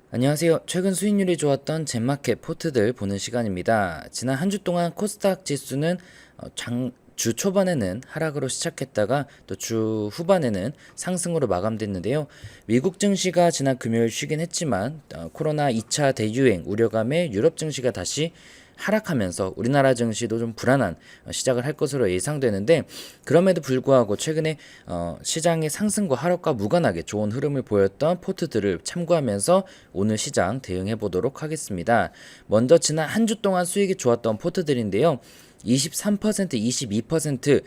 안녕하세요. 최근 수익률이 좋았던 젠마켓 포트들 보는 시간입니다. 지난 한 주 동안 코스닥 지수는 주 초반에는 하락으로 시작했다가 또 주 후반에는 상승으로 마감됐는데요. 미국 증시가 지난 금요일 쉬긴 했지만 코로나 2차 대유행 우려감에 유럽 증시가 다시 하락하면서 우리나라 증시도 좀 불안한 시작을 할 것으로 예상되는데, 그럼에도 불구하고 최근에 시장의 상승과 하락과 무관하게 좋은 흐름을 보였던 포트들을 참고하면서 오늘 시장 대응해 보도록 하겠습니다. 먼저 지난 한 주 동안 수익이 좋았던 포트들인데요. 23%, 22%,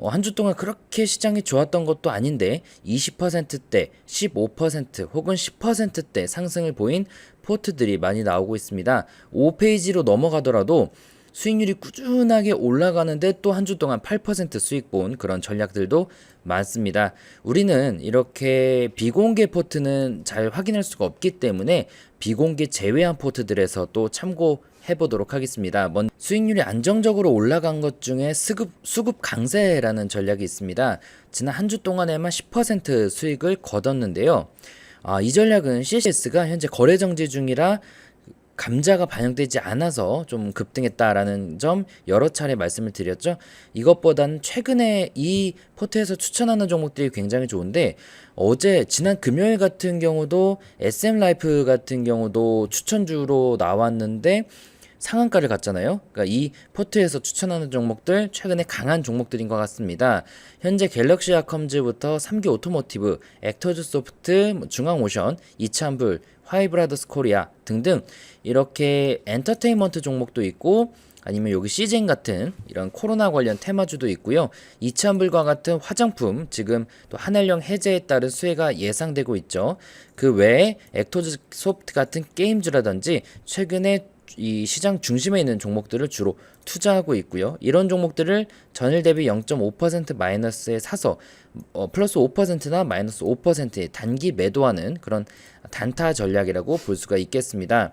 한 주 동안 그렇게 시장이 좋았던 것도 아닌데 20%대, 15% 혹은 10%대 상승을 보인 포트들이 많이 나오고 있습니다. 5페이지로 넘어가더라도 수익률이 꾸준하게 올라가는데 또 한 주 동안 8% 수익 본 그런 전략들도 많습니다. 우리는 이렇게 비공개 포트는 잘 확인할 수가 없기 때문에 비공개 제외한 포트들에서 또 참고해 보도록 하겠습니다. 먼저 수익률이 안정적으로 올라간 것 중에 수급 강세라는 전략이 있습니다. 지난 한 주 동안에만 10% 수익을 거뒀는데요. 이 전략은 CCS가 현재 거래 정지 중이라 감자가 반영되지 않아서 좀 급등했다라는 점 여러 차례 말씀을 드렸죠. 이것보다는 최근에 이 포트에서 추천하는 종목들이 굉장히 좋은데, 지난 금요일 같은 경우도 SM라이프 같은 경우도 추천주로 나왔는데 상한가를 갔잖아요. 그러니까 이 포트에서 추천하는 종목들 최근에 강한 종목들인 것 같습니다. 현재 갤럭시 아컴즈부터 3기 오토모티브, 액터즈 소프트, 중앙오션, 이찬불, 화이브라더스 코리아 등등 이렇게 엔터테인먼트 종목도 있고, 아니면 여기 시젠 같은 이런 코로나 관련 테마주도 있고요. 이찬불과 같은 화장품 지금 또 한일령 해제에 따른 수혜가 예상되고 있죠. 그 외에 액터즈 소프트 같은 게임주라든지 최근에 이 시장 중심에 있는 종목들을 주로 투자하고 있고요. 이런 종목들을 전일 대비 0.5% 마이너스에 사서 플러스 5%나 마이너스 5%의 단기 매도하는 그런 단타 전략이라고 볼 수가 있겠습니다.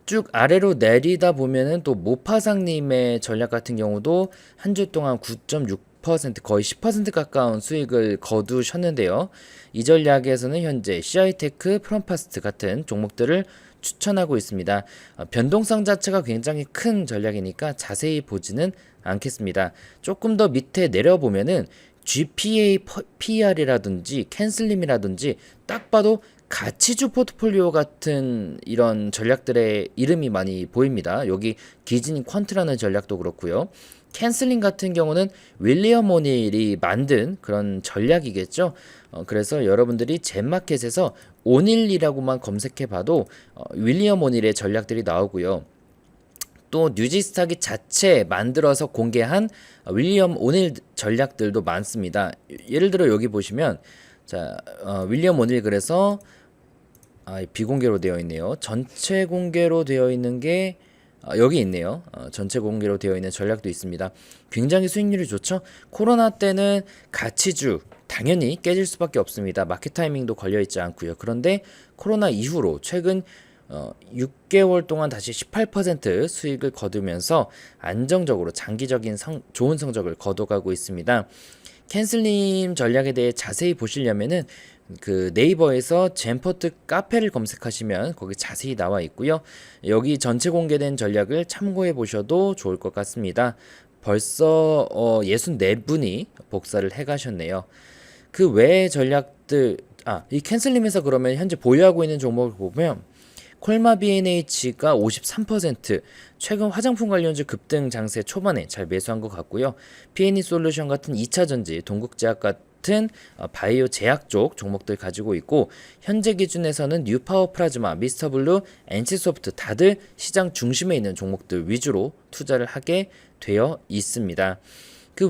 쭉 아래로 내리다 보면은 또 모파상님의 전략 같은 경우도 한 주 동안 9.6% 거의 10% 가까운 수익을 거두셨는데요. 이 전략에서는 현재 CI테크, 프롬파스트 같은 종목들을 추천하고 있습니다. 변동성 자체가 굉장히 큰 전략이니까 자세히 보지는 않겠습니다. 조금 더 밑에 내려보면은 GPA PR이라든지 캔슬림이라든지 딱 봐도 가치주 포트폴리오 같은 이런 전략들의 이름이 많이 보입니다. 여기 기진 퀀트라는 전략도 그렇고요. 캔슬링 같은 경우는 윌리엄 오닐이 만든 그런 전략이겠죠. 그래서 여러분들이 젠마켓에서 오닐이라고만 검색해봐도 윌리엄 오닐의 전략들이 나오고요. 또 뉴지스탁이 자체 만들어서 공개한 윌리엄 오닐 전략들도 많습니다. 예를 들어 여기 보시면 윌리엄 오닐, 그래서 비공개로 되어 있네요. 전체 공개로 되어 있는 게 여기 있네요. 전체 공개로 되어 있는 전략도 있습니다. 굉장히 수익률이 좋죠. 코로나 때는 가치주 당연히 깨질 수밖에 없습니다. 마켓 타이밍도 걸려있지 않고요. 그런데 코로나 이후로 최근 6개월 동안 다시 18% 수익을 거두면서 안정적으로 장기적인 좋은 성적을 거둬가고 있습니다. 캔슬림 전략에 대해 자세히 보시려면은 그 네이버에서 젠포트 카페를 검색하시면 거기 자세히 나와 있고요. 여기 전체 공개된 전략을 참고해 보셔도 좋을 것 같습니다. 벌써 64분이 복사를 해 가셨네요. 그 외의 전략들, 이 캔슬림에서 그러면 현재 보유하고 있는 종목을 보면 콜마 B&H가 53%, 최근 화장품 관련주 급등 장세 초반에 잘 매수한 것 같고요. P&E 솔루션 같은 2차전지, 동국제약 같은 바이오 제약 쪽 종목들 가지고 있고, 현재 기준에서는 뉴파워 플라즈마, 미스터블루, NC소프트 다들 시장 중심에 있는 종목들 위주로 투자를 하게 되어 있습니다. 그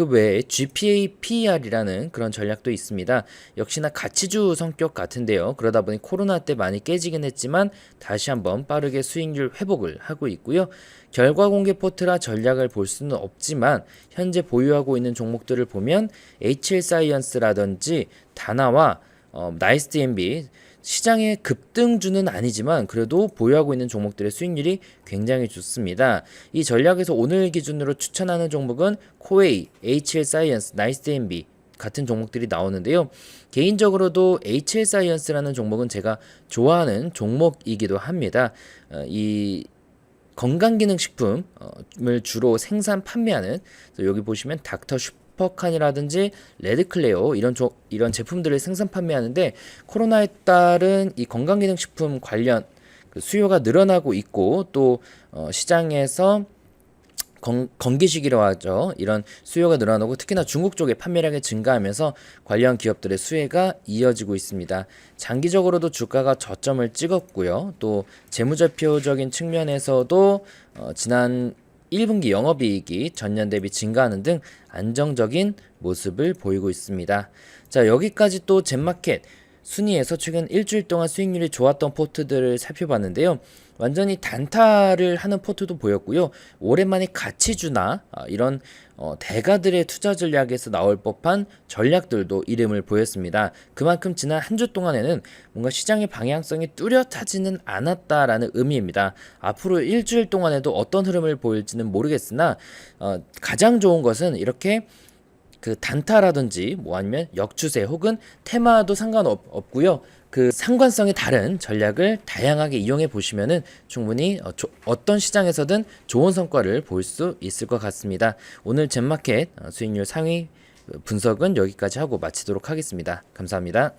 외에 GPA PER이라는 그런 전략도 있습니다. 역시나 가치주 성격 같은데요. 그러다 보니 코로나 때 많이 깨지긴 했지만 다시 한번 빠르게 수익률 회복을 하고 있고요. 결과 공개 포트라 전략을 볼 수는 없지만 현재 보유하고 있는 종목들을 보면 HL사이언스라든지 다나와 나이스 DNB, 시장의 급등주는 아니지만 그래도 보유하고 있는 종목들의 수익률이 굉장히 좋습니다. 이 전략에서 오늘 기준으로 추천하는 종목은 코웨이, HL사이언스, 나이스 DNB, 같은 종목들이 나오는데요. 개인적으로도 HL 사이언스라는 종목은 제가 좋아하는 종목이기도 합니다. 이 건강기능식품을 주로 생산 판매하는, 여기 보시면 닥터 슈퍼칸이라든지 레드클레오 이런 제품들을 생산 판매하는데, 코로나에 따른 이 건강기능식품 관련 그 수요가 늘어나고 있고, 또 시장에서 건기식이라고 하죠. 이런 수요가 늘어나고 특히나 중국 쪽의 판매량이 증가하면서 관련 기업들의 수혜가 이어지고 있습니다. 장기적으로도 주가가 저점을 찍었고요. 또 재무제표적인 측면에서도 지난 1분기 영업이익이 전년 대비 증가하는 등 안정적인 모습을 보이고 있습니다. 자, 여기까지 또 젠마켓 순위에서 최근 일주일 동안 수익률이 좋았던 포트들을 살펴봤는데요. 완전히 단타를 하는 포트도 보였고요. 오랜만에 가치주나 이런 대가들의 투자 전략에서 나올 법한 전략들도 이름을 보였습니다. 그만큼 지난 한 주 동안에는 뭔가 시장의 방향성이 뚜렷하지는 않았다라는 의미입니다. 앞으로 일주일 동안에도 어떤 흐름을 보일지는 모르겠으나 가장 좋은 것은 이렇게 그 단타라든지 뭐 아니면 역추세 혹은 테마도 상관없고요. 그 상관성이 다른 전략을 다양하게 이용해 보시면은 충분히 어떤 시장에서든 좋은 성과를 볼 수 있을 것 같습니다. 오늘 젠마켓 수익률 상위 분석은 여기까지 하고 마치도록 하겠습니다. 감사합니다.